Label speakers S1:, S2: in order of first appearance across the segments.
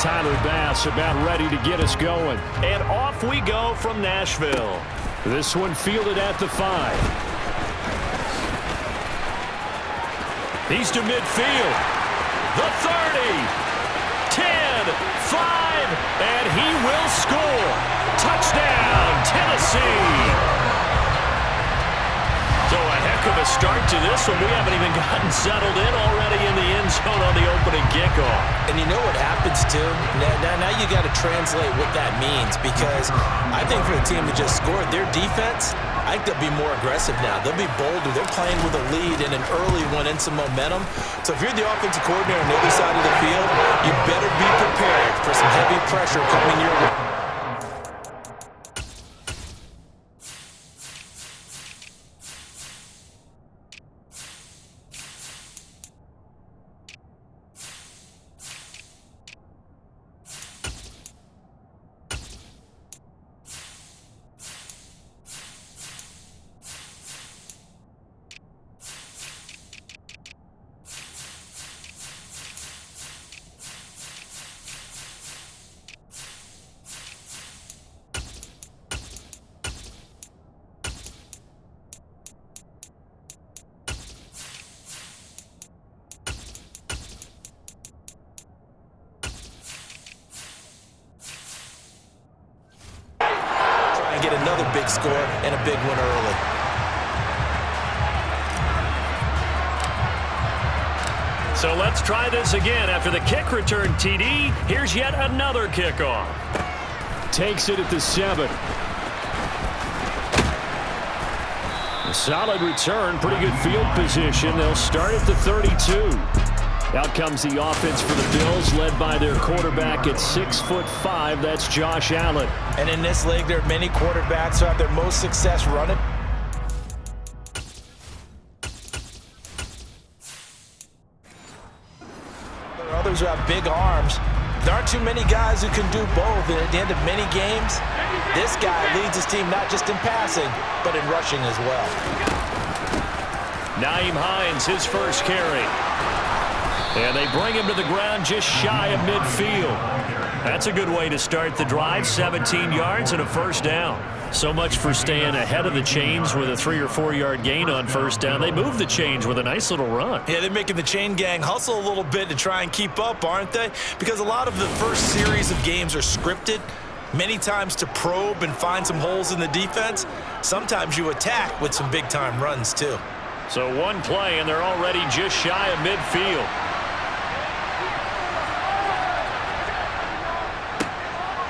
S1: Tyler Bass about ready to get us going.
S2: And off we go from Nashville.
S1: This one fielded at the 5. He's to midfield. The 30. 10. 5. And he will score. Touchdown, Tennessee. So a heck of a start to this one. We haven't even gotten settled in already in the end zone on the opening kickoff.
S3: And you know what happens, too? Now you got to translate what that means, because I think for the team to just score, their defense, I think they'll be more aggressive now. They'll be bolder. They're playing with a lead and an early one and some momentum. So if you're the offensive coordinator on the other side of the field, you better be prepared for some heavy pressure coming your way. Get another big score and a big one early.
S2: So let's try this again. After the kick return, TD, here's yet another kickoff.
S1: Takes it at the 7. A solid return, pretty good field position. They'll start at the 32. Out comes the offense for the Bills, led by their quarterback at 6'5". That's Josh Allen.
S3: And in this league, there are many quarterbacks who have their most success running. There are others who have big arms. There aren't too many guys who can do both. And at the end of many games, this guy leads his team not just in passing, but in rushing as well.
S2: Nyheim Hines, his first carry. And they bring him to the ground just shy of midfield. That's a good way to start the drive. 17 yards and a first down. So much for staying ahead of the chains with a 3 or 4 yard gain on first down. They move the chains with a nice little run.
S3: Yeah, they're making the chain gang hustle a little bit to try and keep up, aren't they? Because a lot of the first series of games are scripted, many times to probe and find some holes in the defense. Sometimes you attack with some big-time runs, too.
S2: So one play, and they're already just shy of midfield.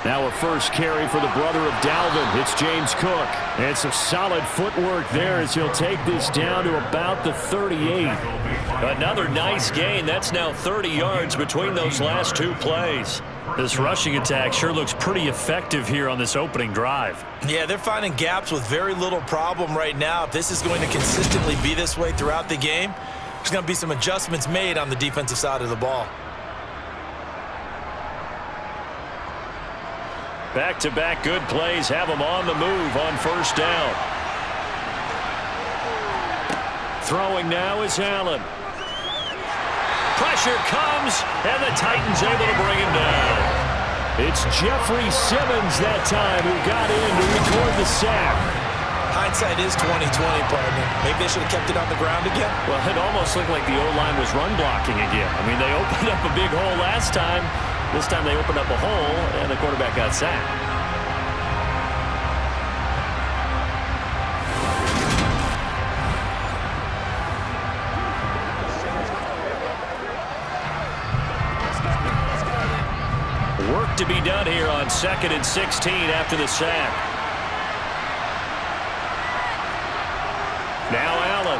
S1: Now a first carry for the brother of Dalvin. It's James Cook. And some solid footwork there as he'll take this down to about the 38.
S2: Another nice gain. That's now 30 yards between those last two plays. This rushing attack sure looks pretty effective here on this opening drive.
S3: Yeah, they're finding gaps with very little problem right now. If this is going to consistently be this way throughout the game, there's going to be some adjustments made on the defensive side of the ball.
S2: Back-to-back good plays have them on the move on first down. Throwing now is Allen. Pressure comes, and the Titans able to bring him down.
S1: It's Jeffrey Simmons that time who got in to record the sack.
S3: Hindsight is 20/20, partner. Maybe they should have kept it on the ground again.
S2: Well, it almost looked like the O-line was run blocking again. I mean, they opened up a big hole last time. This time they opened up a hole, and the quarterback got sacked. Work to be done here on 2nd and 16 after the sack. Now Allen.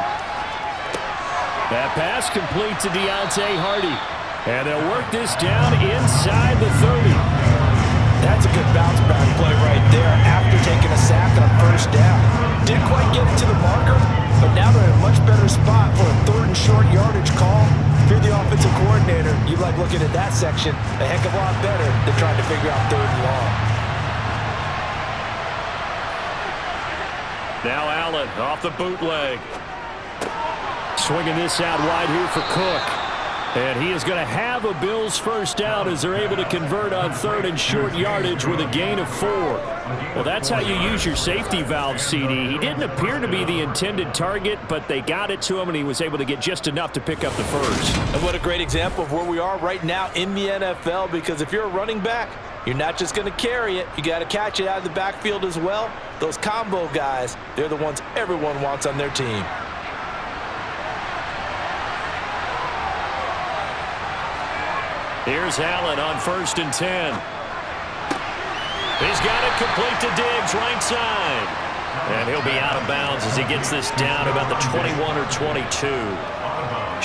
S1: That pass complete to Deontay Hardy. And they'll work this down inside the 30.
S3: That's a good bounce-back play right there after taking a sack on first down. Didn't quite get it to the marker, but now they're in a much better spot for a 3rd and short yardage call. If you're the offensive coordinator, you like looking at that section a heck of a lot better than trying to figure out 3rd and long.
S2: Now Allen off the bootleg.
S1: Swinging this out wide here for Cook. And he is going to have a Bills first down as they're able to convert on 3rd and short yardage with a gain of 4. Well, that's how you use your safety valve, CD. He didn't appear to be the intended target, but they got it to him, and he was able to get just enough to pick up the first.
S3: And what a great example of where we are right now in the NFL, because if you're a running back, you're not just going to carry it. You got to catch it out of the backfield as well. Those combo guys, they're the ones everyone wants on their team.
S1: Here's Allen on 1st and 10. He's got it complete to Diggs, right side. And he'll be out of bounds as he gets this down about the 21 or 22.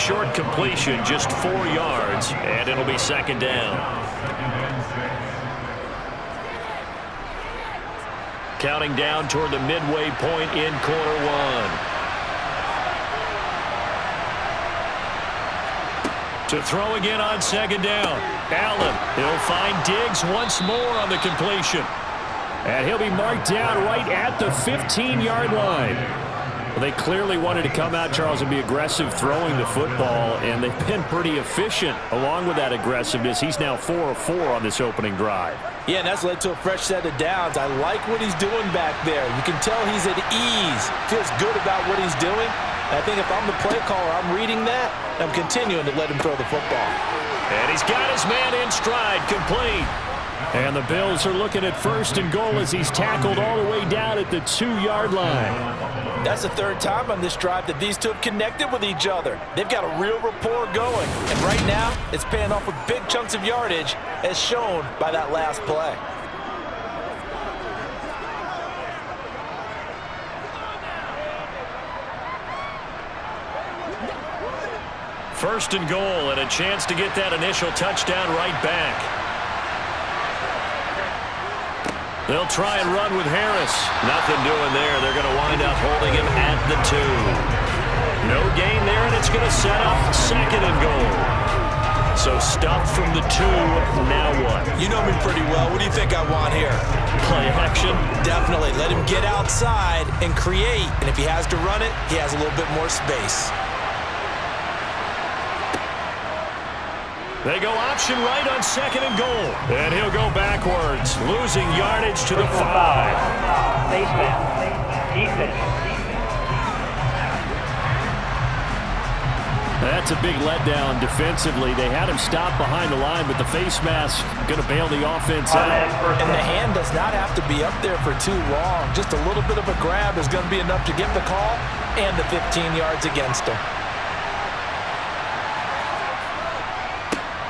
S1: Short completion, just 4 yards, and it'll be 2nd down. Counting down toward the midway point in quarter 1. To throw again on 2nd down. Allen, he'll find Diggs once more on the completion. And he'll be marked down right at the 15-yard line. Well, they clearly wanted to come out, Charles, and be aggressive throwing the football, and they've been pretty efficient along with that aggressiveness. He's now 4 of 4 on this opening drive.
S3: Yeah, and that's led to a fresh set of downs. I like what he's doing back there. You can tell he's at ease. Feels good about what he's doing. I think if I'm the play caller, I'm reading that, I'm continuing to let him throw the football.
S1: And he's got his man in stride, complete. And the Bills are looking at 1st and goal as he's tackled all the way down at the 2-yard line.
S3: That's the 3rd time on this drive that these two have connected with each other. They've got a real rapport going. And right now, it's paying off with big chunks of yardage, as shown by that last play.
S1: First and goal, and a chance to get that initial touchdown right back. They'll try and run with Harris. Nothing doing there. They're going to wind up holding him at the 2. No gain there, and it's going to set up 2nd and goal. So stop from the 2. Now what?
S3: You know me pretty well. What do you think I want here?
S1: Play action?
S3: Definitely. Let him get outside and create. And if he has to run it, he has a little bit more space.
S1: They go option right on 2nd and goal. And he'll go backwards, losing yardage to the 5. That's a big letdown defensively. They had him stop behind the line, but the face mask going to bail the offense out.
S3: And the hand does not have to be up there for too long. Just a little bit of a grab is going to be enough to get the call and the 15 yards against him.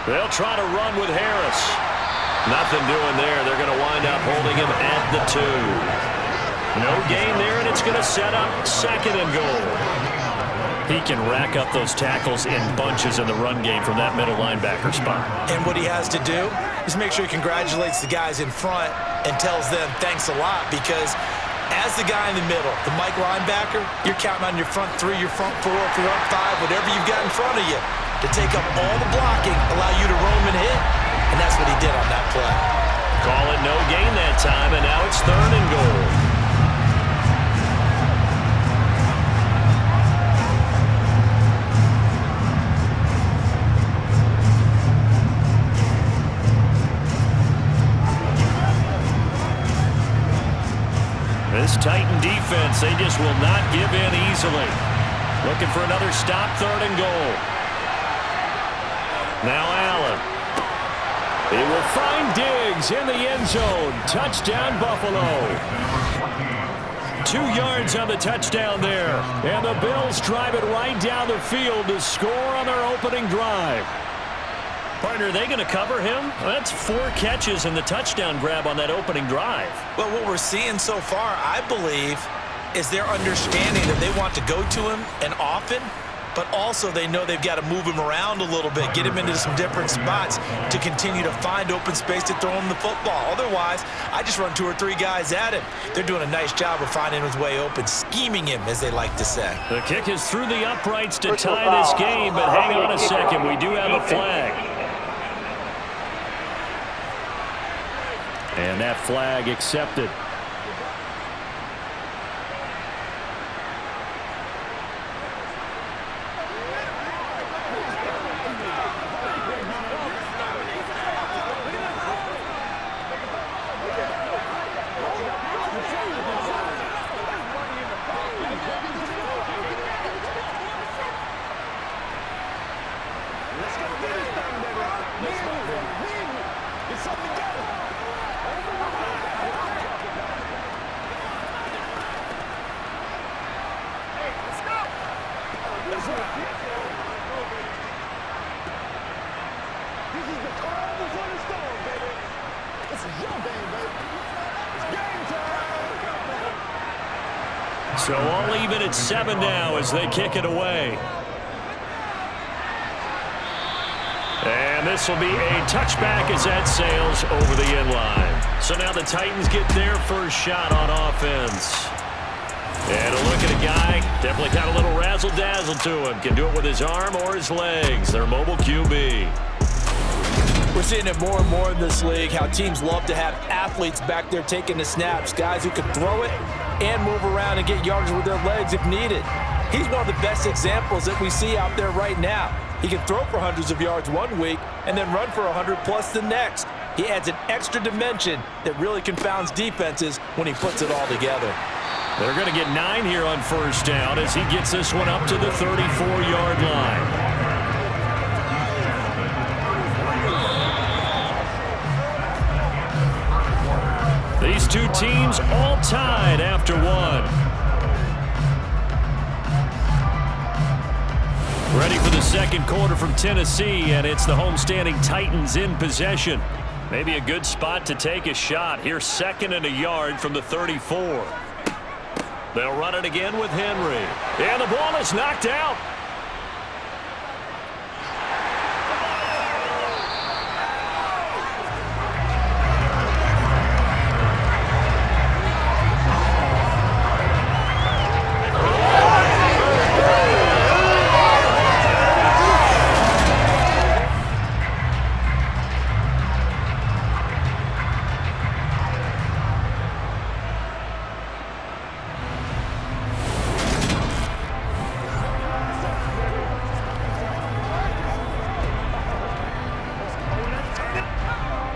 S1: They'll try to run with Harris. Nothing doing there. They're going to wind up holding him at the 2. No gain there, and it's going to set up 2nd and goal. He can rack up those tackles in bunches in the run game from that middle linebacker spot.
S3: And what he has to do is make sure he congratulates the guys in front and tells them thanks a lot, because as the guy in the middle, the Mike linebacker, you're counting on your front 3, your front 4, front 5, whatever you've got in front of you, to take up all the blocking, allow you to roam and hit, and that's what he did on that play.
S1: Call it no gain that time, and now it's 3rd and goal. This Titan defense, they just will not give in easily. Looking for another stop, 3rd and goal. Now Allen. He will find Diggs in the end zone. Touchdown, Buffalo. 2 yards on the touchdown there. And the Bills drive it right down the field to score on their opening drive. Partner, are they going to cover him? That's 4 catches and the touchdown grab on that opening drive.
S3: Well, what we're seeing so far, I believe, is their understanding that they want to go to him and often, but also they know they've got to move him around a little bit, get him into some different spots to continue to find open space to throw him the football. Otherwise, I just run 2 or 3 guys at him. They're doing a nice job of finding his way open, scheming him, as they like to say.
S1: The kick is through the uprights to tie this game, but hang on a second. We do have a flag. And that flag accepted. So all even at 7 now as they kick it away. And this will be a touchback as that sails over the end line. So now the Titans get their first shot on offense. And a look at a guy, definitely got a little razzle-dazzle to him. Can do it with his arm or his legs. Their mobile QB.
S3: We're seeing it more and more in this league, how teams love to have athletes back there taking the snaps, guys who can throw it and move around and get yardage with their legs if needed. He's one of the best examples that we see out there right now. He can throw for hundreds of yards one week and then run for 100+ the next. He adds an extra dimension that really confounds defenses when he puts it all together.
S1: They're going to get 9 here on first down as he gets this one up to the 34-yard line. These two teams all tied after one. Ready for the second quarter from Tennessee, and it's the homestanding Titans in possession. Maybe a good spot to take a shot. Here, 2nd and a yard from the 34. They'll run it again with Henry. And the ball is knocked out.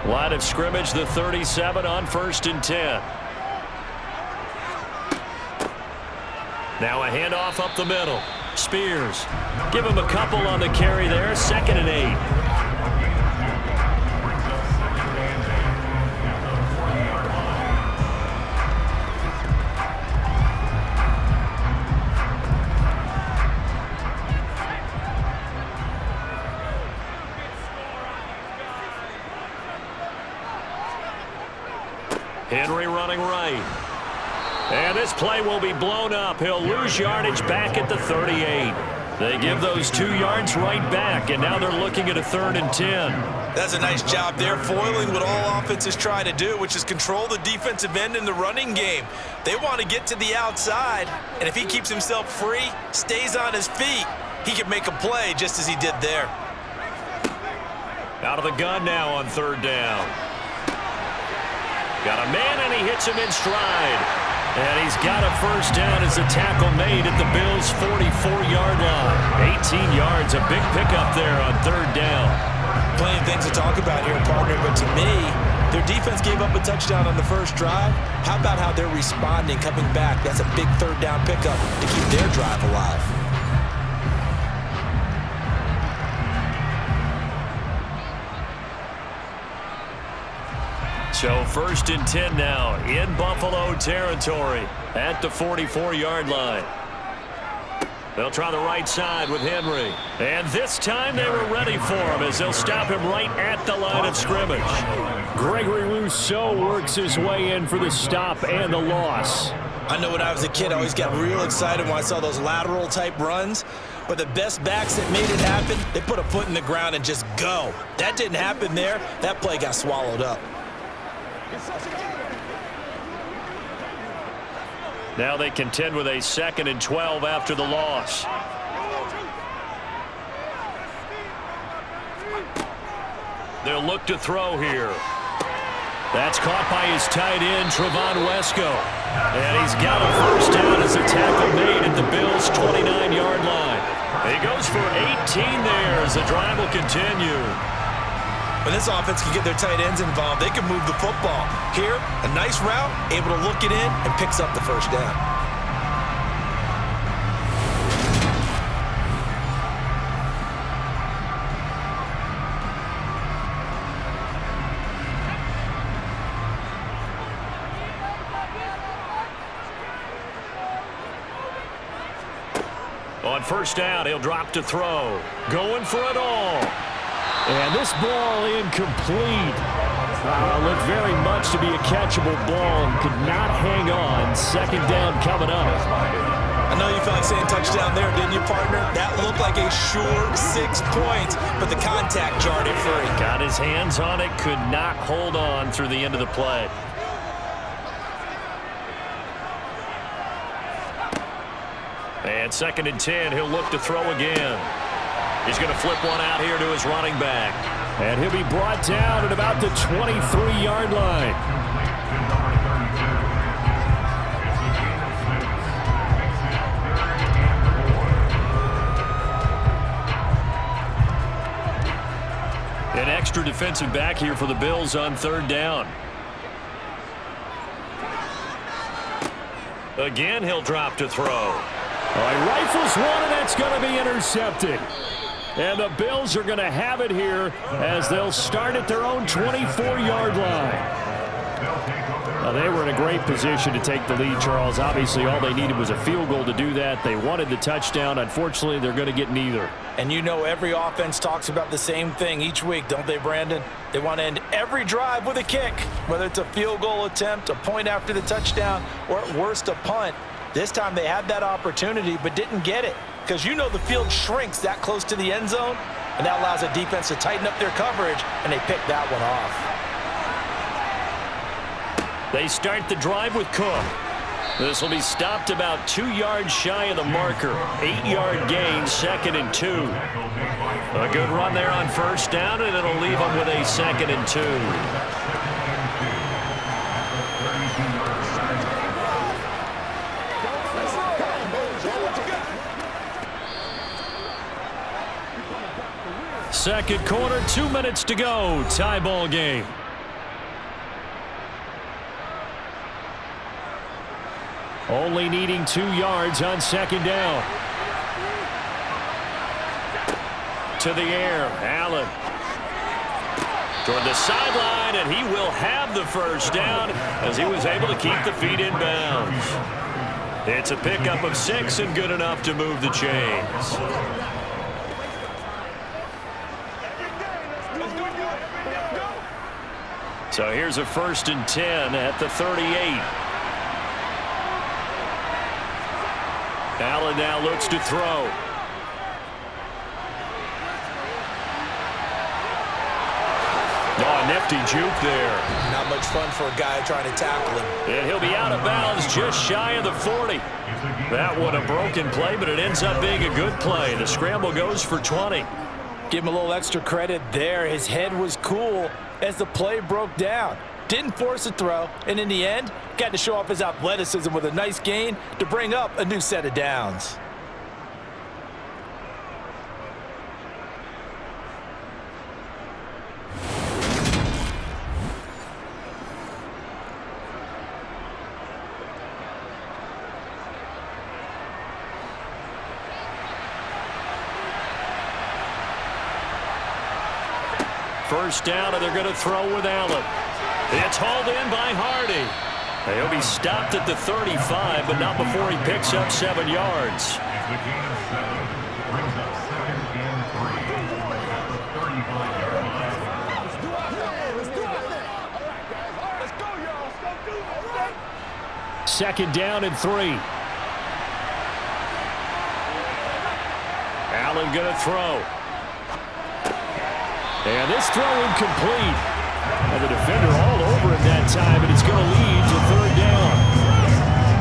S1: Line of scrimmage, the 37 on 1st and 10. Now a handoff up the middle. Spears. Give him a couple on the carry there. 2nd and 8. Henry running right. And this play will be blown up. He'll lose yardage back at the 38. They give those 2 yards right back, and now they're looking at a 3rd and 10.
S3: That's a nice job there, foiling what all offenses try to do, which is control the defensive end in the running game. They want to get to the outside, and if he keeps himself free, stays on his feet, he can make a play just as he did there.
S1: Out of the gun now on 3rd down. Got a man, and he hits him in stride. And he's got a first down as the tackle made at the Bills' 44-yard line. 18 yards, a big pickup there on 3rd down.
S3: Plenty of things to talk about here, partner, but to me, their defense gave up a touchdown on the first drive. How about how they're responding, coming back? That's a big 3rd down pickup to keep their drive alive.
S1: So 1st and 10 now in Buffalo territory at the 44-yard line. They'll try the right side with Henry. And this time they were ready for him as they'll stop him right at the line of scrimmage. Gregory Rousseau works his way in for the stop and the loss.
S3: I know when I was a kid, I always got real excited when I saw those lateral-type runs. But the best backs that made it happen, they put a foot in the ground and just go. That didn't happen there. That play got swallowed up.
S1: Now they contend with a 2nd and 12 after the loss. They'll look to throw here. That's caught by his tight end, Trevon Wesco. And he's got a first down as a tackle made at the Bills' 29-yard line. He goes for 18 there as the drive will continue.
S3: When this offense can get their tight ends involved, they can move the football. Here, a nice route, able to look it in, and picks up the first down.
S2: On first down, he'll drop to throw. Going for it all.
S1: And this ball incomplete. Looked very much to be a catchable ball and could not hang on. Second down coming up.
S3: I know you felt like saying touchdown there, didn't you, partner? That looked like a sure 6 points, but the contact jarred it free.
S2: Got his hands on it, could not hold on through the end of the play. And 2nd and 10, he'll look to throw again. He's going to flip one out here to his running back.
S1: And he'll be brought down at about the 23-yard line.
S2: An extra defensive back here for the Bills on 3rd down. Again, he'll drop to throw.
S1: All right, rifles one, and that's going to be intercepted. And the Bills are going to have it here as they'll start at their own 24-yard line. Now, they were in a great position to take the lead, Charles. Obviously, all they needed was a field goal to do that. They wanted the touchdown. Unfortunately, they're going to get neither.
S3: And you know every offense talks about the same thing each week, don't they, Brandon? They want to end every drive with a kick, whether it's a field goal attempt, a point after the touchdown, or at worst a punt. This time they had that opportunity but didn't get it because you know the field shrinks that close to the end zone, and that allows a defense to tighten up their coverage, and they pick that one off.
S2: They start the drive with Cook. This will be stopped about 2 yards shy of the marker. 8-yard gain, 2nd and 2. A good run there on first down, and it'll leave them with a 2nd and 2. Second quarter, 2 minutes to go. Tie ball game.
S1: Only needing 2 yards on 2nd down.
S2: To the air, Allen. Toward the sideline, and he will have the first down as he was able to keep the feet in bounds. It's a pickup of 6 and good enough to move the chains. So here's a 1st and 10 at the 38. Allen now looks to throw. Oh, nifty juke there.
S3: Not much fun for a guy trying to tackle him.
S2: And he'll be out of bounds just shy of the 40. That one a broken play, but it ends up being a good play. The scramble goes for 20.
S3: Give him a little extra credit there. His head was cool as the play broke down. Didn't force a throw, and in the end, got to show off his athleticism with a nice gain to bring up a new set of downs.
S2: First down, and they're going to throw with Allen. It's hauled in by Hardy. He'll be stopped at the 35, but not before he picks up 7 yards.
S1: Second down and 3.
S2: Allen going to throw.
S1: And this throw incomplete. And the defender all over him that time, and it's going to lead to 3rd down.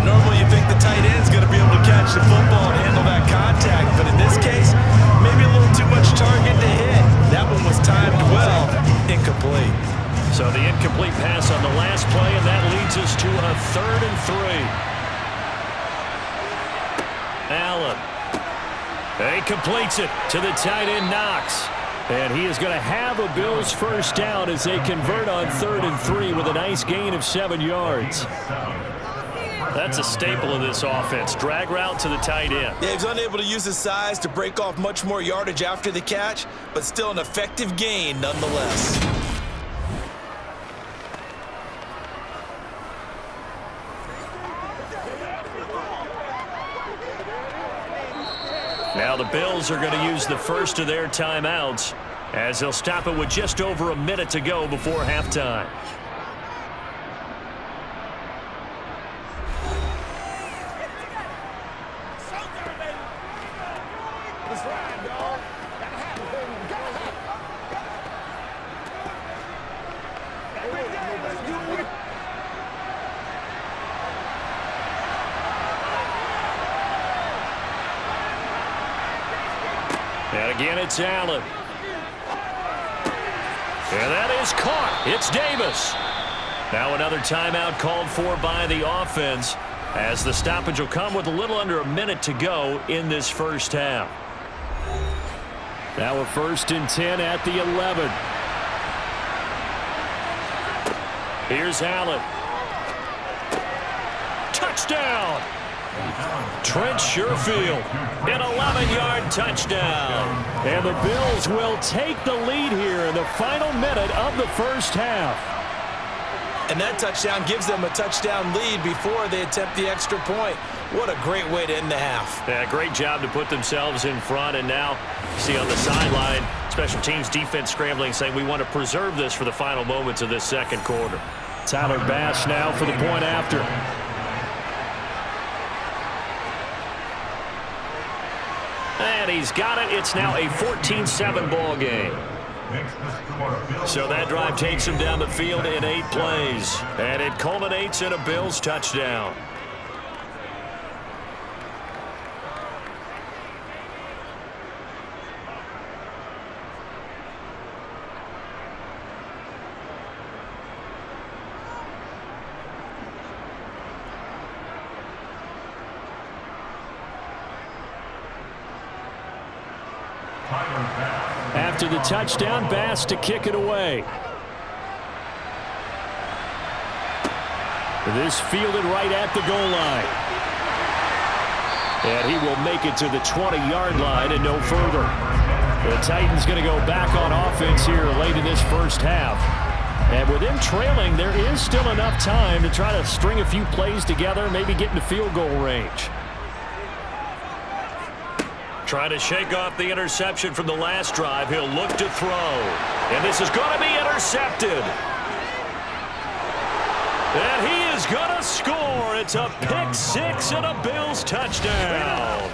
S3: Normally you think the tight end's going to be able to catch the football and handle that contact, but in this case, maybe a little too much target to hit. That one was timed well. Incomplete.
S2: So the incomplete pass on the last play, and that leads us to a 3rd and 3. Allen. He completes it to the tight end, Knox.
S1: And he is going to have a Bills first down as they convert on 3rd and 3 with a nice gain of 7 yards.
S2: That's a staple of this offense. Drag route to the tight end.
S3: Yeah, he's unable to use his size to break off much more yardage after the catch, but still an effective gain nonetheless.
S2: Now the Bills are going to use the first of their timeouts as they'll stop it with just over a minute to go before halftime. And again, it's Allen. And that is caught. It's Davis. Now another timeout called for by the offense as the stoppage will come with a little under a minute to go in this first half.
S1: Now a 1st and 10 at the 11.
S2: Here's Allen. Touchdown! Trent Sherfield, an 11-yard touchdown.
S1: And the Bills will take the lead here in the final minute of the first half.
S3: And that touchdown gives them a touchdown lead before they attempt the extra point. What a great way to end the half.
S2: Yeah, great job to put themselves in front. And now, see on the sideline, special teams defense scrambling, saying we want to preserve this for the final moments of this second quarter.
S1: Tyler Bass now for the point after.
S2: And he's got it. It's now a 14-7 ball game. So that drive takes him down the field in 8 plays. And it culminates in a Bills touchdown.
S1: After the touchdown, Bass to kick it away. This fielded right at the goal line. And he will make it to the 20-yard line and no further. The Titans going to go back on offense here late in this first half. And with them trailing, there is still enough time to try to string a few plays together, maybe get into field goal range.
S2: Trying to shake off the interception from the last drive. He'll look to throw. And this is going to be intercepted. And he is going to score. It's a pick six and a Bills touchdown.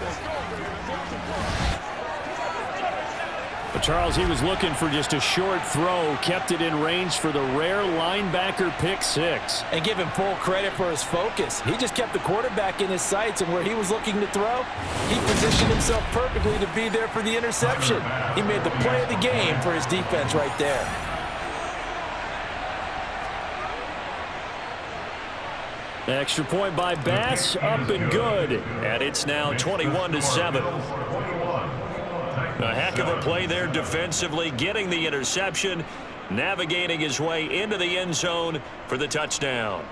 S1: But Charles, he was looking for just a short throw, kept it in range for the rare linebacker pick six.
S3: And give him full credit for his focus. He just kept the quarterback in his sights, and where he was looking to throw, he positioned himself perfectly to be there for the interception. He made the play of the game for his defense right there.
S1: Extra point by Bass, up and good.
S2: And it's now 21-7. A heck of a play there defensively, getting the interception, navigating his way into the end zone for the touchdown.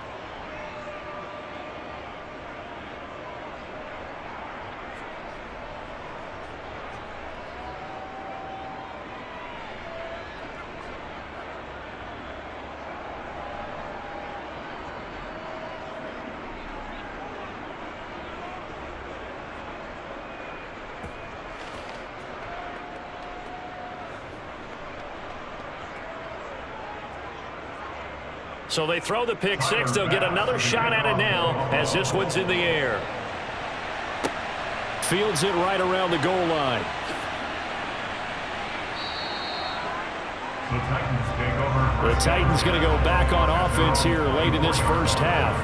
S2: So they throw the pick six. They'll get another shot at it now as this one's in the air.
S1: Fields it right around the goal line. The Titans going to go back on offense here late in this first half.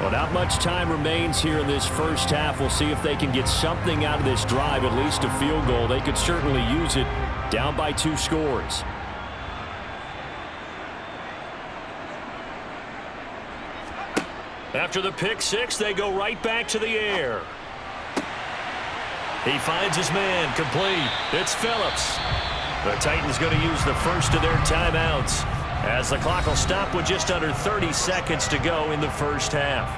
S1: Well, not much time remains here in this first half. We'll see if they can get something out of this drive, at least a field goal. They could certainly use it, down by 2 scores.
S2: After the pick six, they go right back to the air. He finds his man, complete. It's Phillips. The Titans going to use the first of their timeouts as the clock will stop with just under 30 seconds to go in the first half.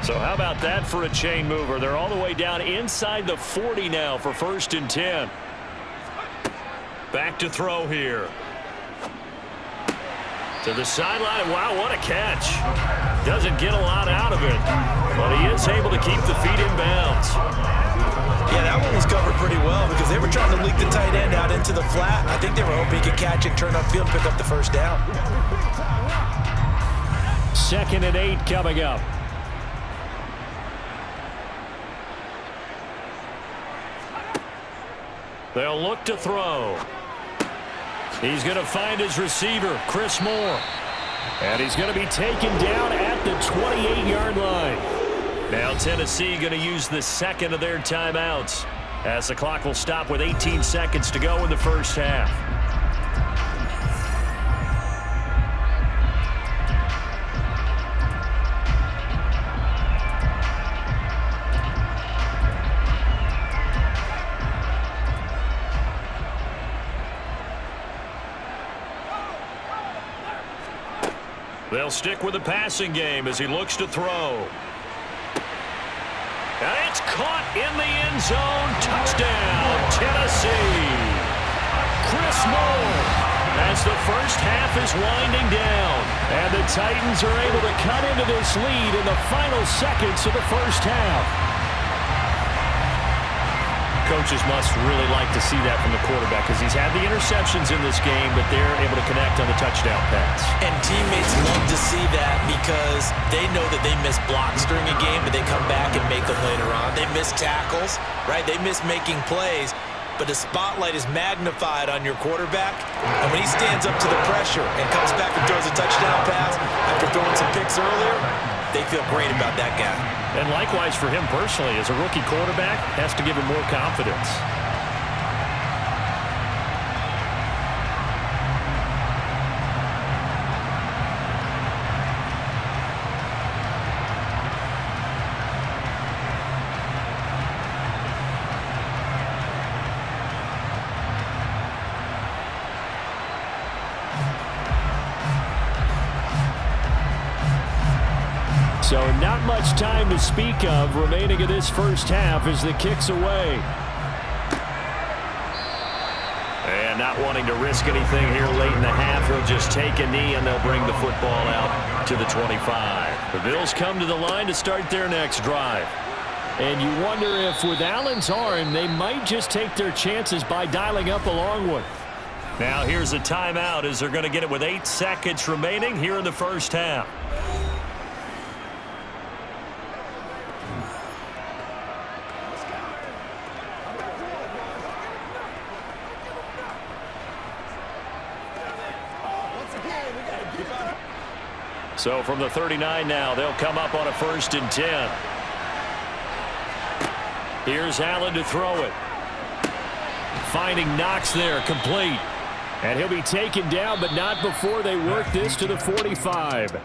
S2: So how How about that for a chain mover? They're all the way down inside the 40 now for 1st and 10. Back to throw here. To the sideline. Wow, what a catch. Doesn't get a lot out of it, but he is able to keep the feet in bounds.
S3: Yeah, that one was covered pretty well because they were trying to leak the tight end out into the flat. I think they were hoping he could catch it, turn upfield, and pick up the first down.
S1: 2nd and 8 coming up.
S2: They'll look to throw. He's going to find his receiver, Chris Moore.
S1: And he's going to be taken down at the 28-yard line.
S2: Now Tennessee going to use the second of their timeouts as the clock will stop with 18 seconds to go in the first half. They'll stick with the passing game as he looks to throw. And it's caught in the end zone. Touchdown, Tennessee. Chris Moore as the first half is winding down.
S1: And the Titans are able to cut into this lead in the final seconds of the first half.
S2: Coaches must really like to see that from the quarterback because he's had the interceptions in this game, but they're able to connect on the touchdown pass.
S3: And teammates love to see that because they know that they miss blocks during a game, but they come back and make them later on. They miss tackles, right? They miss making plays, but the spotlight is magnified on your quarterback. And when he stands up to the pressure and comes back and throws a touchdown pass after throwing some picks earlier, they feel great about that guy.
S2: And likewise for him personally, as a rookie quarterback, has to give him more confidence.
S1: So not much time to speak of remaining in this first half as the kick's away.
S2: And not wanting to risk anything here late in the half, he'll just take a knee and they'll bring the football out to the 25. The Bills come to the line to start their next drive.
S1: And you wonder if with Allen's arm, they might just take their chances by dialing up a long one.
S2: Now here's a timeout as they're going to get it with 8 seconds remaining here in the first half. So from the 39 now, they'll come up on a 1st and 10. Here's Allen to throw it.
S1: Finding Knox there, complete. And he'll be taken down, but not before they work this to the 45.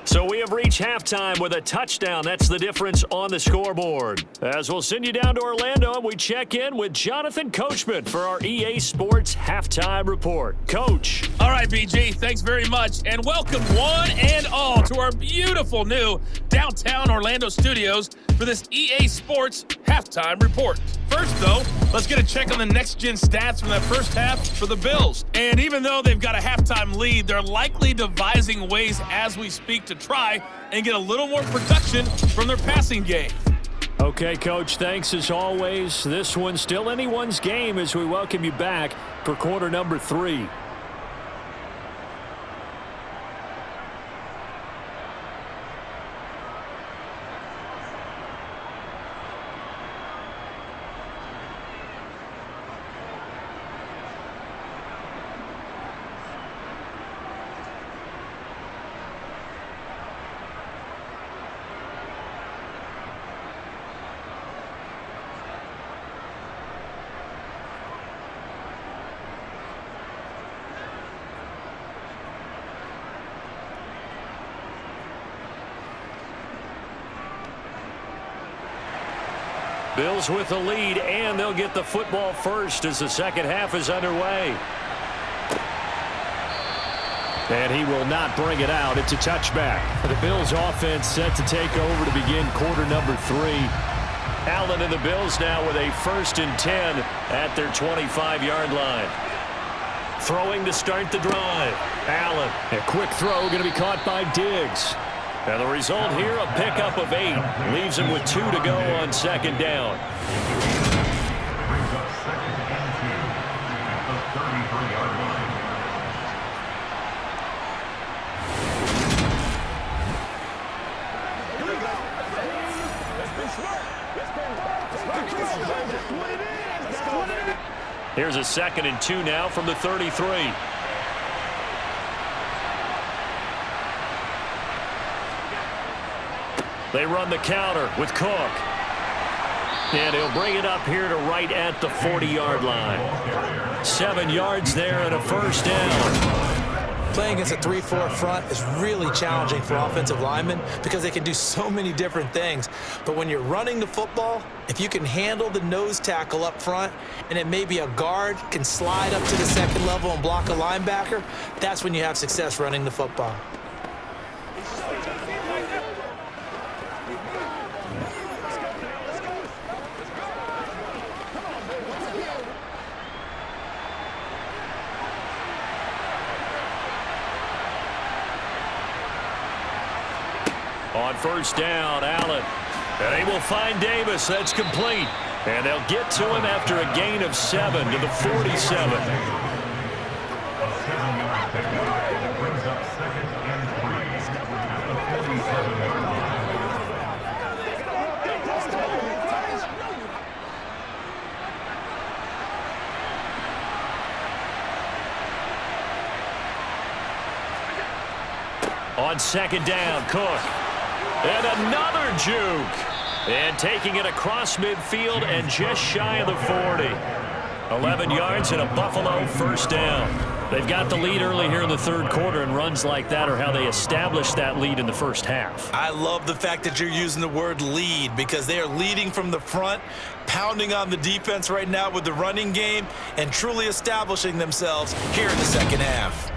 S2: So we have reached halftime with a touchdown. That's the difference on the scoreboard. As we'll send you down to Orlando, we check in with Jonathan Coachman for our EA Sports Halftime Report. Coach.
S4: All right, BG, thanks very much. And welcome one and all to our beautiful new downtown Orlando studios for this EA Sports Halftime Report. First, though, let's get a check on the next-gen stats from that first half for the Bills. And even though they've got a halftime lead, they're likely devising ways as we speak to try and get a little more production from their passing game.
S1: Okay, Coach, thanks as always. This one's still anyone's game as we welcome you back for quarter number 3.
S2: Bills with the lead, and they'll get the football first as the second half is underway.
S1: And he will not bring it out. It's a touchback. The Bills offense set to take over to begin quarter number 3.
S2: Allen and the Bills now with a 1st and 10 at their 25-yard line. Throwing to start the drive. Allen.
S1: A quick throw going to be caught by Diggs.
S2: And the result here, a pickup of 8. Leaves him with 2 to go on 2nd down. Here's a 2nd and 2 now from the 33. They run the counter with Cook. And he'll bring it up here to right at the 40-yard line. 7 yards there and a 1st down.
S3: Playing against a 3-4 front is really challenging for offensive linemen because they can do so many different things. But when you're running the football, if you can handle the nose tackle up front and then maybe a guard can slide up to the 2nd level and block a linebacker, that's when you have success running the football.
S2: On 1st down, Allen. And they will find Davis. That's complete. And they'll get to him after a gain of 7 to the 47. On 2nd down, Cook. And another juke. And taking it across midfield and just shy of the 40. 11 yards and a Buffalo 1st down. They've got the lead early here in the 3rd quarter, and runs like that are how they established that lead in the 1st half.
S3: I love the fact that you're using the word lead because they are leading from the front, pounding on the defense right now with the running game, and truly establishing themselves here in the 2nd half.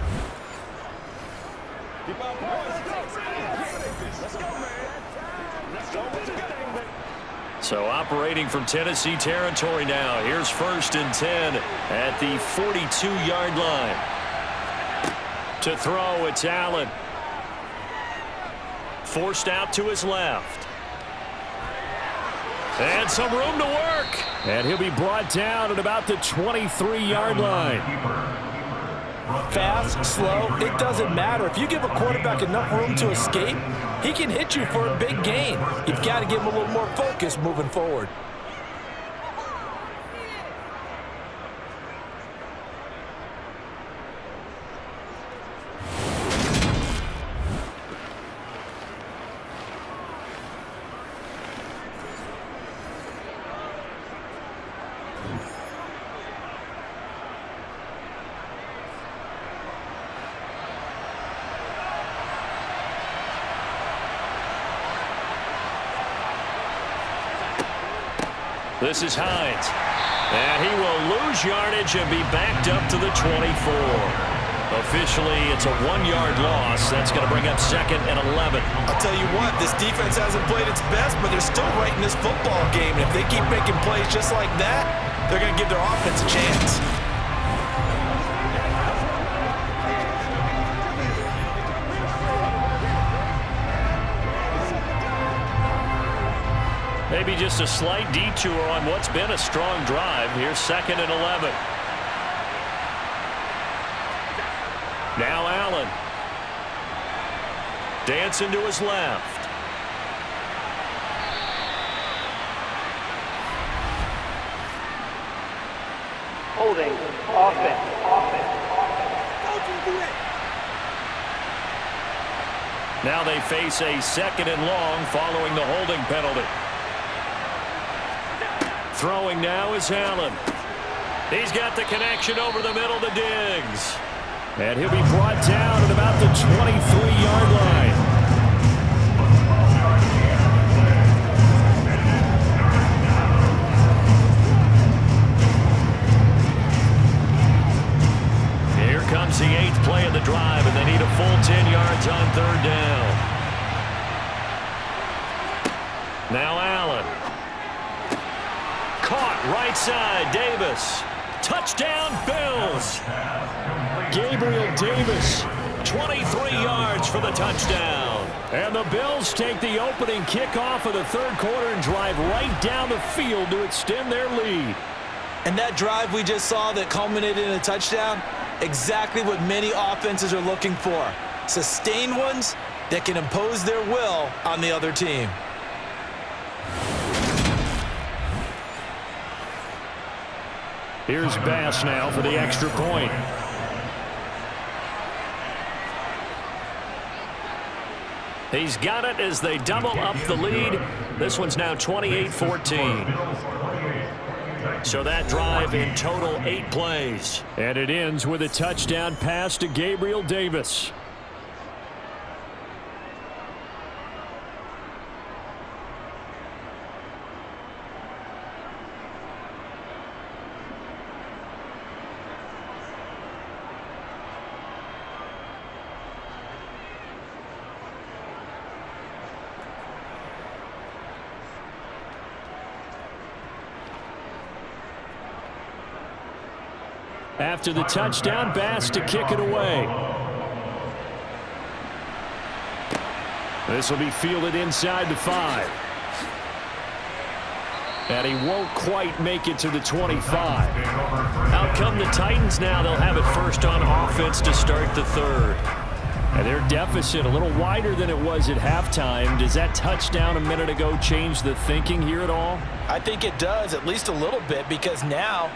S2: So operating from Tennessee territory now. Here's 1st and 10 at the 42-yard line. To throw, it's Allen. Forced out to his left. And some room to work.
S1: And he'll be brought down at about the 23-yard line.
S3: Fast, slow, it doesn't matter. If you give a quarterback enough room to escape, he can hit you for a big gain. You've got to give him a little more focus moving forward.
S2: This is Hines. And he will lose yardage and be backed up to the 24. Officially, it's a 1-yard loss. That's going to bring up 2nd and 11.
S3: I'll tell you what, this defense hasn't played its best, but they're still right in this football game. And if they keep making plays just like that, they're going to give their offense a chance.
S2: Maybe just a slight detour on what's been a strong drive. Here's 2nd and 11. Now Allen. Dancing to his left.
S5: Holding. Offense.
S2: Now they face a 2nd and long following the holding penalty. Throwing now is Allen. He's got the connection over the middle to Diggs.
S1: And he'll be brought down at about the 23-yard line.
S2: Here comes the 8th play of the drive, and they need a full 10 yards on third down. Now Allen. Caught right side, Davis. Touchdown, Bills.
S1: Gabriel Davis.
S2: 23 yards for the touchdown.
S1: And the Bills take the opening kickoff of the third quarter and drive right down the field to extend their lead.
S3: And that drive we just saw that culminated in a touchdown, exactly what many offenses are looking for. Sustained ones that can impose their will on the other team.
S1: Here's Bass now for the extra point.
S2: He's got it as they double up the lead. This one's now 28-14. So that drive in total 8 plays.
S1: And it ends with a touchdown pass to Gabriel Davis. After the touchdown, Bass to kick it away. This will be fielded inside the 5. And he won't quite make it to the 25.
S2: Out come the Titans now. They'll have it first on offense to start the third.
S1: And their deficit a little wider than it was at halftime. Does that touchdown a minute ago change the thinking here at all?
S3: I think it does, at least a little bit, because now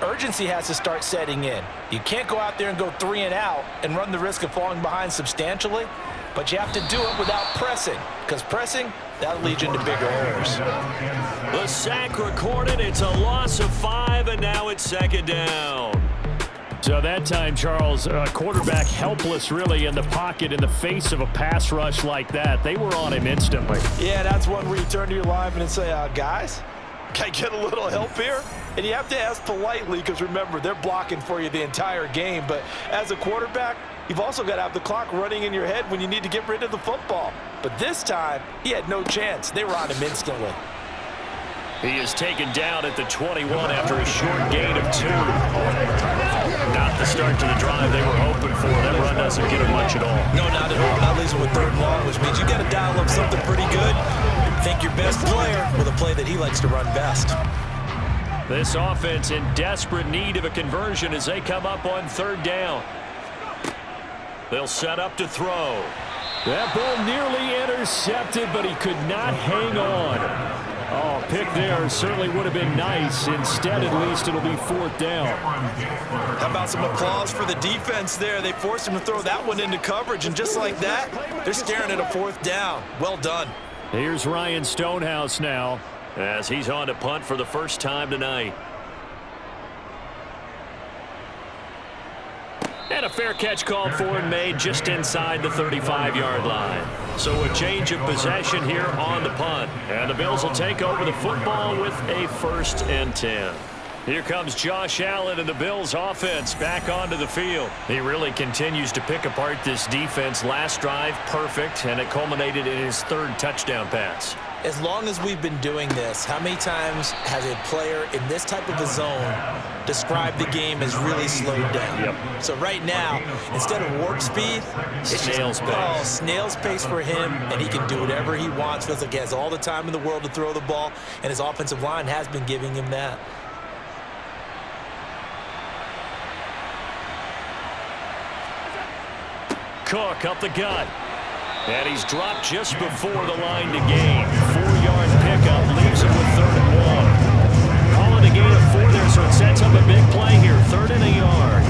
S3: urgency has to start setting in. You can't go out there and go 3 and out and run the risk of falling behind substantially, but you have to do it without pressing, because pressing, that'll lead you into bigger errors.
S2: The sack recorded. It's a loss of 5, and now it's second down.
S1: So that time, Charles, quarterback helpless really in the pocket in the face of a pass rush like that. They were on him instantly.
S3: Yeah, that's one where you turn to your lineman and say, guys, can I get a little help here? And you have to ask politely because, remember, they're blocking for you the entire game. But as a quarterback, you've also got to have the clock running in your head when you need to get rid of the football. But this time, he had no chance. They were on him instantly.
S2: He is taken down at the 21 after a short gain of 2. Not the start to the drive they were hoping for. That run doesn't get him much at all.
S3: No, not at all. Not least with 3rd and long, which means you got to dial up something pretty good. Think your best player with a play that he likes to run best.
S2: This offense in desperate need of a conversion as they come up on 3rd down. They'll set up to throw.
S1: That ball nearly intercepted, but he could not hang on. Oh, pick there certainly would have been nice. Instead, at least, it'll be 4th down.
S3: How about some applause for the defense there? They forced him to throw that one into coverage, and just like that, they're staring at a 4th down. Well done.
S1: Here's Ryan Stonehouse now,
S2: as he's on to punt for the first time tonight. And a fair catch called for and made just inside the 35-yard line. So a change of possession here on the punt. And the Bills will take over the football with a 1st and 10. Here comes Josh Allen and the Bills offense back onto the field. He really continues to pick apart this defense. Last drive, perfect, and it culminated in his 3rd touchdown pass.
S3: As long as we've been doing this, how many times has a player in this type of a zone described the game as really slowed down?
S2: Yep.
S3: So right now, instead of warp speed, it's
S2: snail's pace.
S3: Oh, snail's pace for him, and he can do whatever he wants. Feels like he has all the time in the world to throw the ball, and his offensive line has been giving him that.
S2: Cook up the gut. And he's dropped just before the line to gain. 4-yard pickup leaves him with 3rd and 1. Calling a gain of 4 there, so it sets up a big play here. 3rd and a yard.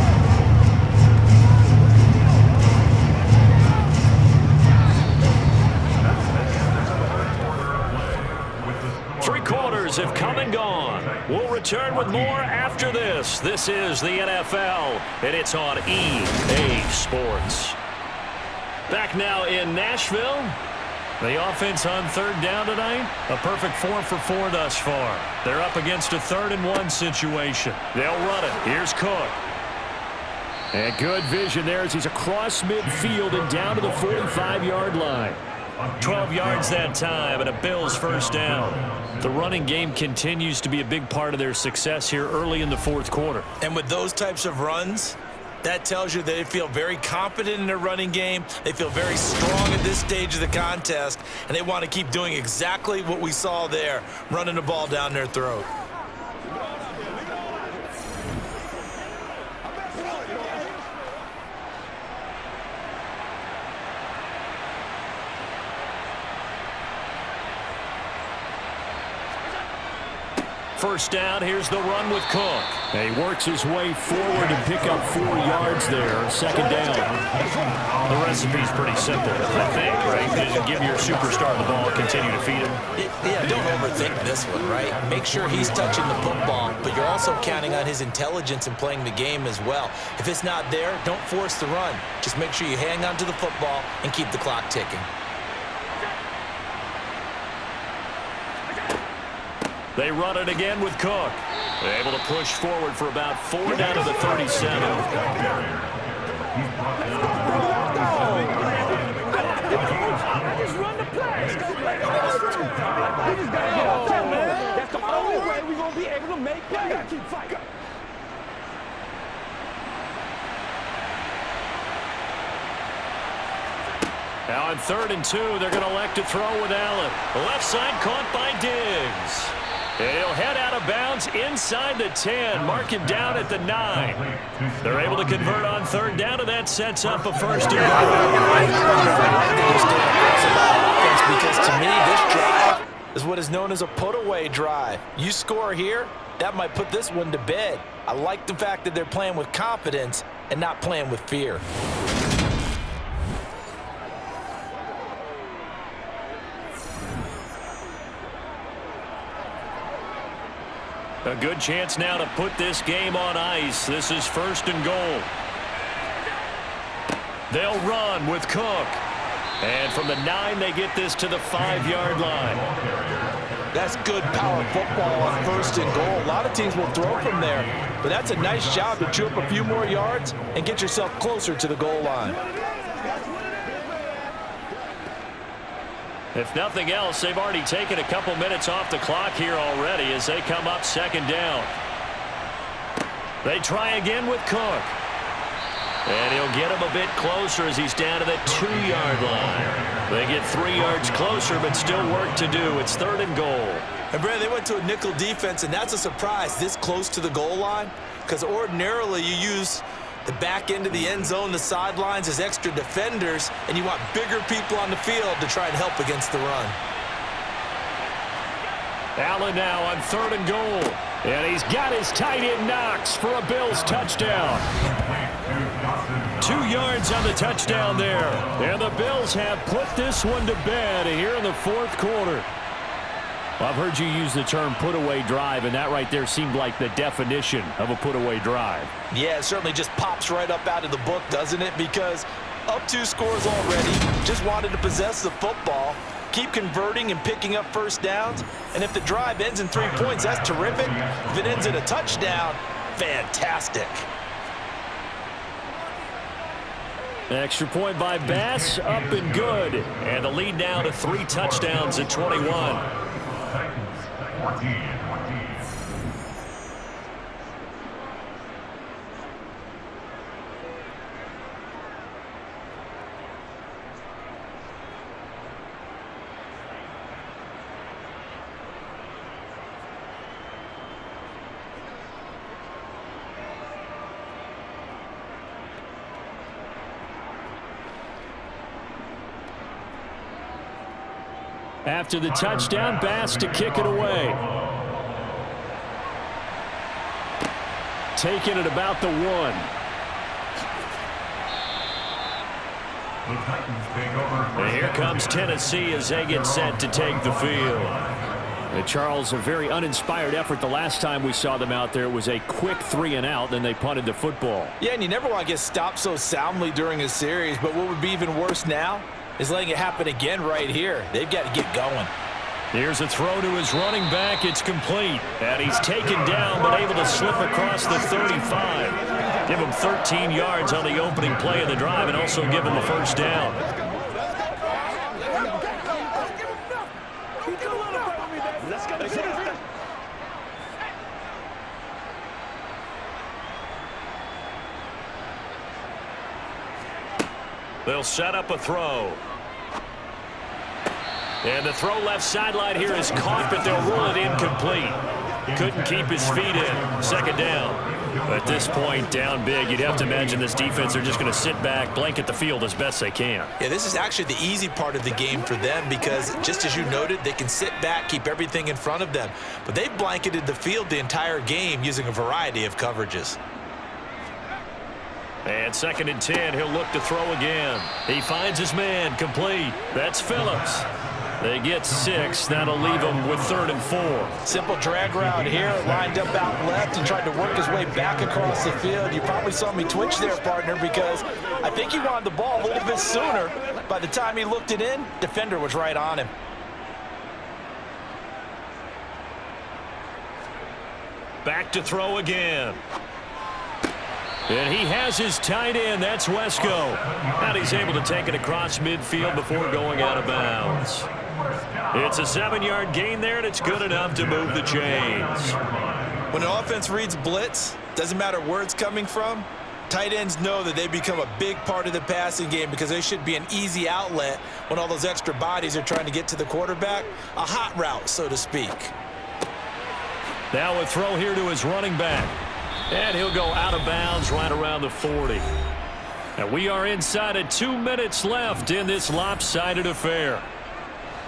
S2: Three quarters have come and gone. We'll return with more after this. This is the NFL, and it's on EA Sports. Back now in Nashville. The offense on 3rd down tonight, a perfect 4 for 4 thus far. They're up against a 3rd and 1 situation. They'll run it. Here's Cook.
S1: And good vision there as he's across midfield and down to the 45-yard line.
S2: 12 yards that time and a Bills first down. The running game continues to be a big part of their success here early in the fourth quarter.
S3: And with those types of runs, that tells you they feel very confident in their running game. They feel very strong at this stage of the contest, and they want to keep doing exactly what we saw there, running the ball down their throat.
S2: First down, here's the run with Cook.
S1: And he works his way forward and pick up 4 yards there, second down.
S2: The recipe's pretty simple, I think, right? Just give your superstar the ball, continue to feed him.
S3: Yeah, don't overthink this one, right? Make sure he's touching the football, but you're also counting on his intelligence in playing the game as well. If it's not there, don't force the run. Just make sure you hang on to the football and keep the clock ticking.
S2: They run it again with Cook. They're able to push forward for about 4 down to the 37.
S5: That's the only way we're going to be able to make plays. Keep fighting.
S2: Now on 3rd and 2, they're going to elect to throw with Allen. Left side caught by Diggs. And he'll head out of bounds inside the 10. Mark him down at the 9. They're able to convert on 3rd down, and that sets up a first and goal.
S3: Because to me, this drive is what is known as a put-away drive. You score here, that might put this one to bed. I like the fact that they're playing with confidence and not playing with fear.
S2: A good chance now to put this game on ice. This is 1st and goal. They'll run with Cook. And from the 9, they get this to the 5-yard line.
S3: That's good power football on 1st and goal. A lot of teams will throw from there, but that's a nice job to chew up a few more yards and get yourself closer to the goal line.
S2: If nothing else, they've already taken a couple minutes off the clock here already as they come up 2nd down. They try again with Cook. And he'll get him a bit closer as he's down to the 2-yard line. They get 3 yards closer, but still work to do. It's 3rd and goal.
S3: And, Brad, they went to a nickel defense, and that's a surprise this close to the goal line because ordinarily you use the back end of the end zone, the sidelines as extra defenders, and you want bigger people on the field to try and help against the run.
S1: Allen now on 3rd and goal. And he's got his tight end Knox for a Bills touchdown. 2 yards on the touchdown there. And the Bills have put this one to bed here in the 4th quarter. Well, I've heard you use the term put-away drive, and that right there seemed like the definition of a put-away drive.
S3: Yeah, it certainly just pops right up out of the book, doesn't it? Because up 2 scores already, just wanted to possess the football, keep converting and picking up first downs, and if the drive ends in 3 points, that's terrific. If it ends in a touchdown, fantastic.
S1: Extra point by Bass, up and good.
S2: And the lead now to 3 touchdowns at 21.
S1: After the touchdown, Bass to kick it away. Taking it about the 1.
S2: And here comes Tennessee as they get set to take the field.
S1: Charles, a very uninspired effort the last time we saw them out there. It was a quick 3 and out, then they punted the football.
S3: Yeah, and you never want to get stopped so soundly during a series, but what would be even worse now is letting it happen again right here. They've got to get going.
S2: Here's a throw to his running back. It's complete. And he's taken down but able to slip across the 35. Give him 13 yards on the opening play of the drive and also give him a first down. They'll set up a throw. And the throw left sideline here is caught, but they'll rule it incomplete. Couldn't keep his feet in. Second down. At this point, down big, you'd have to imagine this defense are just going to sit back, blanket the field as best they can.
S3: Yeah, this is actually the easy part of the game for them because, just as you noted, they can sit back, keep everything in front of them. But they've blanketed the field the entire game using a variety of coverages.
S2: And 2nd and 10, he'll look to throw again. He finds his man, complete. That's Phillips. They get 6. That'll leave him with 3rd and 4.
S3: Simple drag route here, lined up out left and tried to work his way back across the field. You probably saw me twitch there, partner, because I think he wanted the ball a little bit sooner. By the time he looked it in, defender was right on him.
S2: Back to throw again. And he has his tight end. That's Wesco. And he's able to take it across midfield before going out of bounds. It's a 7-yard gain there, and it's good enough to move the chains.
S3: When an offense reads blitz, doesn't matter where it's coming from, tight ends know that they become a big part of the passing game because they should be an easy outlet when all those extra bodies are trying to get to the quarterback. A hot route, so to speak.
S2: Now a throw here to his running back. And he'll go out of bounds right around the 40. And we are inside of 2 minutes left in this lopsided affair.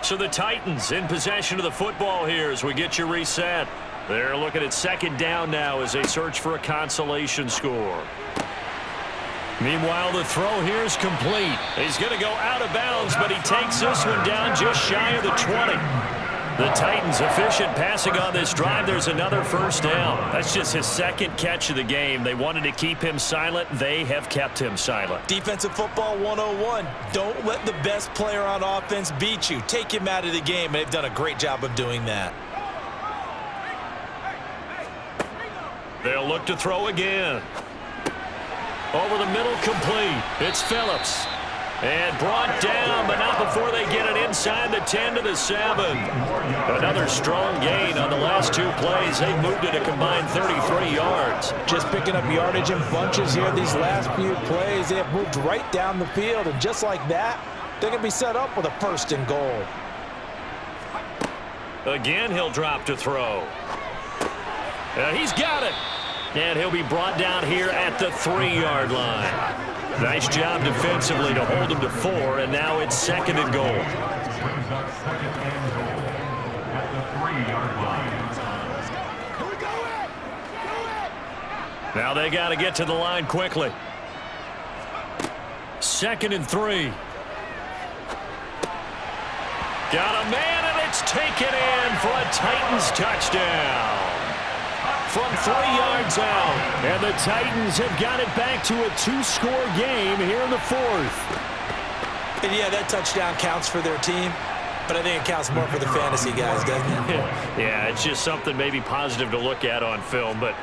S2: So the Titans in possession of the football here as we get you reset. They're looking at 2nd down now as they search for a consolation score. Meanwhile, the throw here is complete. He's going to go out of bounds, but he takes this one down just shy of the 20. The Titans efficient passing on this drive. There's another first down. That's just his 2nd catch of the game. They wanted to keep him silent. They have kept him silent.
S3: Defensive football 101. Don't let the best player on offense beat you. Take him out of the game, and they've done a great job of doing that.
S2: They'll look to throw again. Over the middle, complete. It's Phillips. And brought down, but not before they get it inside the 10 to the 7. Another strong gain on the last 2 plays. They moved it a combined 33 yards.
S3: Just picking up yardage in bunches here these last few plays. They have moved right down the field, and just like that, they can be set up with a 1st and goal.
S2: Again, he'll drop to throw. He's got it. And he'll be brought down here at the 3-yard line. Nice job defensively to hold him to 4, and now it's 2nd and goal. Now they got to get to the line quickly. 2nd and 3. Got a man, and it's taken in for a Titans touchdown. From 3 yards out, and the Titans have got it back to a 2-score game here in the 4th.
S3: And yeah, that touchdown counts for their team, but I think it counts more for the fantasy guys, doesn't it?
S2: Yeah, it's just something maybe positive to look at on film, but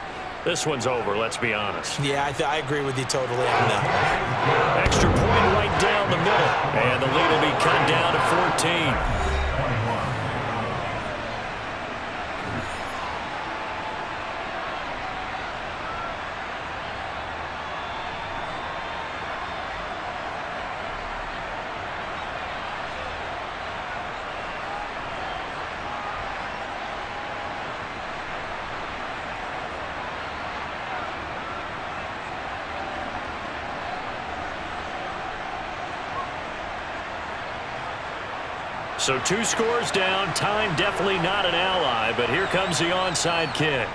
S2: this one's over, let's be honest.
S3: Yeah, I agree with you totally on that.
S2: Extra point right down the middle, and the lead will be cut down to 14. So 2 scores down. Time definitely not an ally, but here comes the onside kick.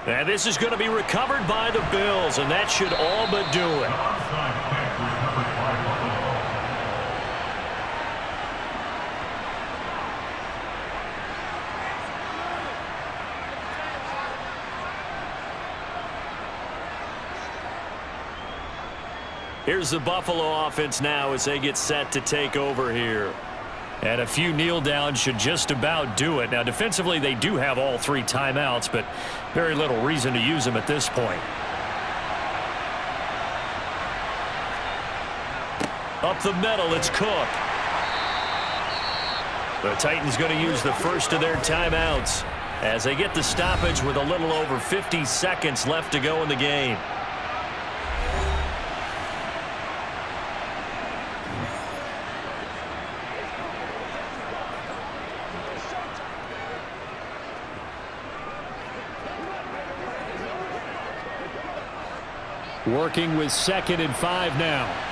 S2: And this is going to be recovered by the Bills, and that should all but do it. Here's the Buffalo offense now as they get set to take over here. And a few kneel downs should just about do it. Now, defensively, they do have all 3 timeouts, but very little reason to use them at this point. Up the middle, it's Cook. The Titans going to use the first of their timeouts as they get the stoppage with a little over 50 seconds left to go in the game.
S1: Working with 2nd and 5 now.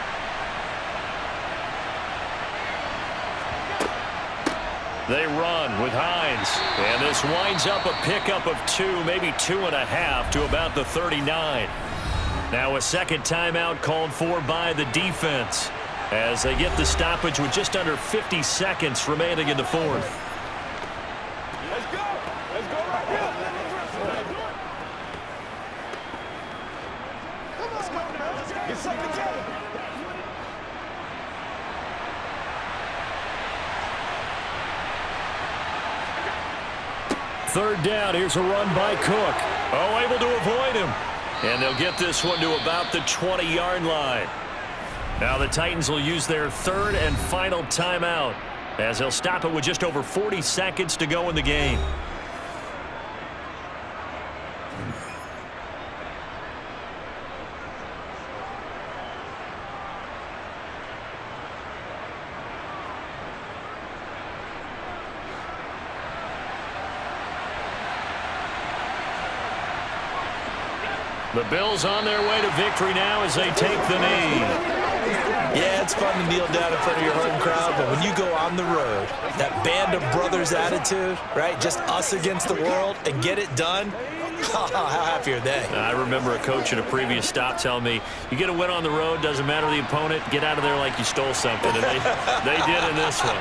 S2: They run with Hines. And this winds up a pickup of 2, maybe 2.5 to about the 39. Now a second timeout called for by the defense as they get the stoppage with just under 50 seconds remaining in the 4th.
S5: Let's go. Let's go right here. Let's go now. Get something together.
S1: Third down. Here's a run by Cook.
S2: Oh, able to avoid him. And they'll get this one to about the 20-yard line. Now the Titans will use their 3rd and final timeout as they'll stop it with just over 40 seconds to go in the game. The Bills on their way to victory now as they take the knee.
S3: Yeah, it's fun to kneel down in front of your home crowd, but when you go on the road, that band of brothers attitude, right, just us against the world, and get it done, how happy are they?
S2: I remember a coach at a previous stop telling me, you get a win on the road, doesn't matter the opponent, get out of there like you stole something, and they did in this one.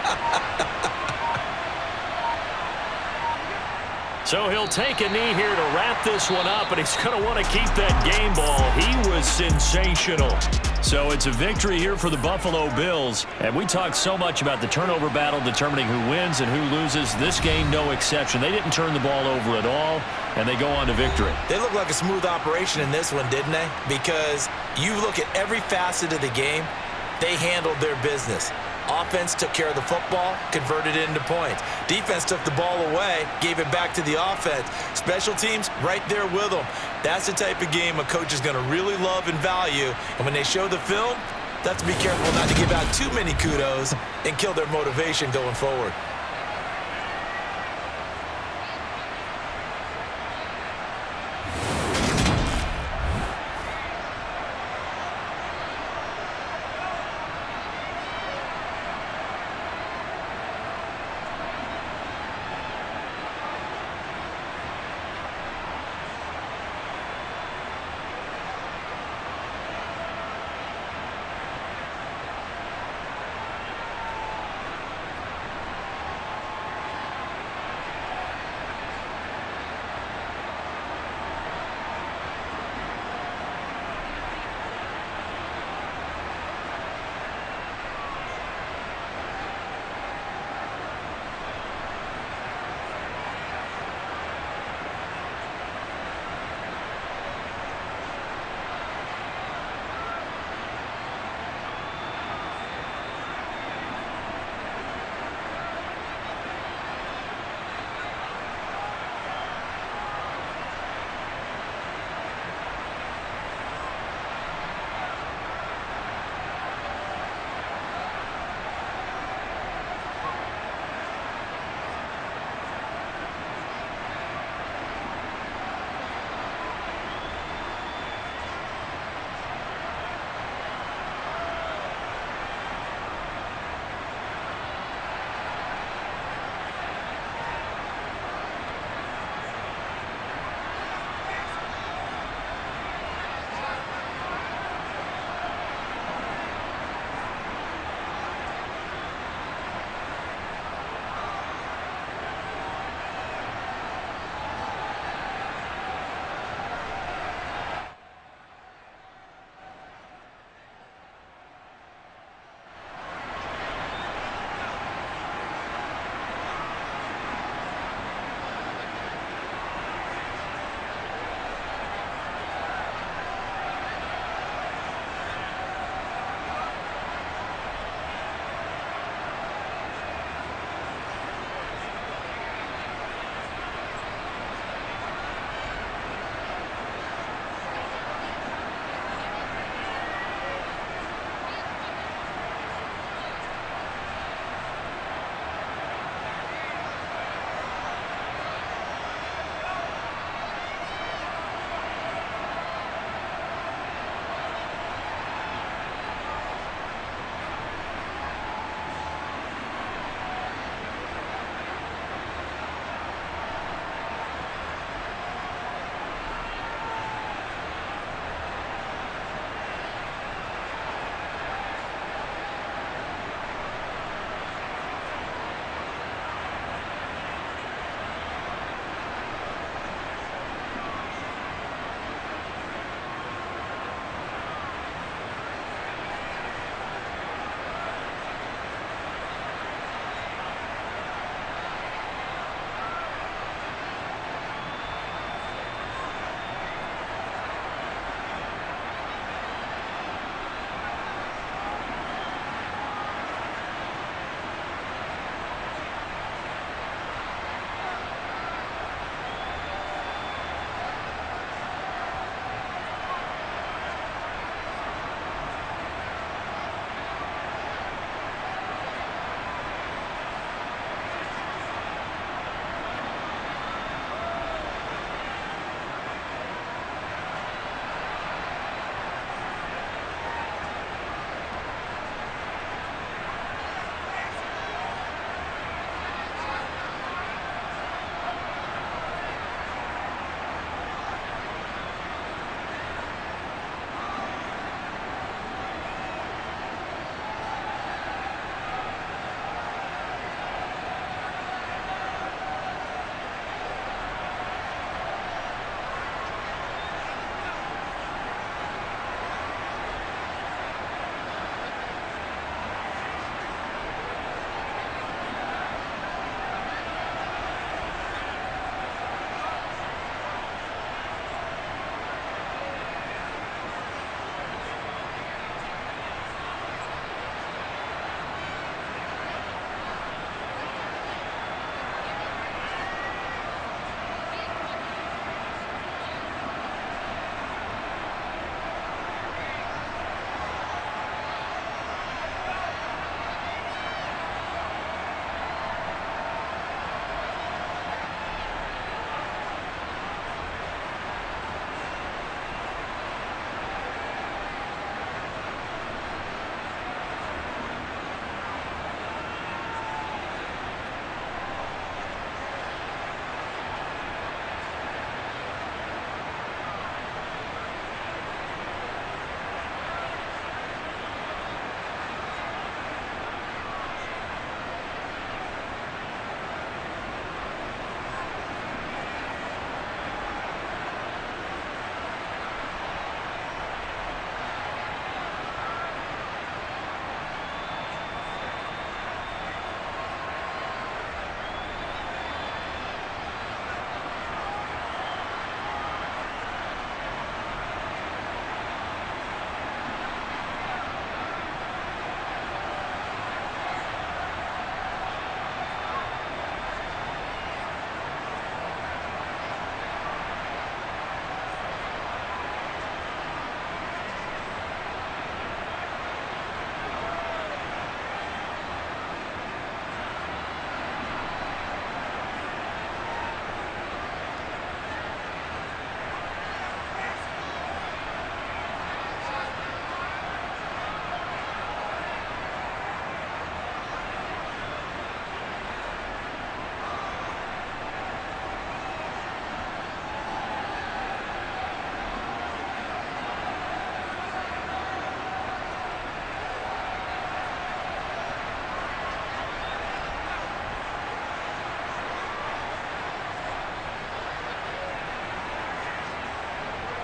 S2: So he'll take a knee here to wrap this one up, and he's going to want to keep that game ball. He was sensational. So it's a victory here for the Buffalo Bills. And we talked so much about the turnover battle determining who wins and who loses. This game, no exception. They didn't turn the ball over at all, and they go on to victory.
S3: They look like a smooth operation in this one, didn't they? Because you look at every facet of the game, they handled their business. Offense took care of the football, converted it into points. Defense took the ball away, gave it back to the offense. Special teams, right there with them. That's the type of game a coach is going to really love and value. And when they show the film, they have to be careful not to give out too many kudos and kill their motivation going forward.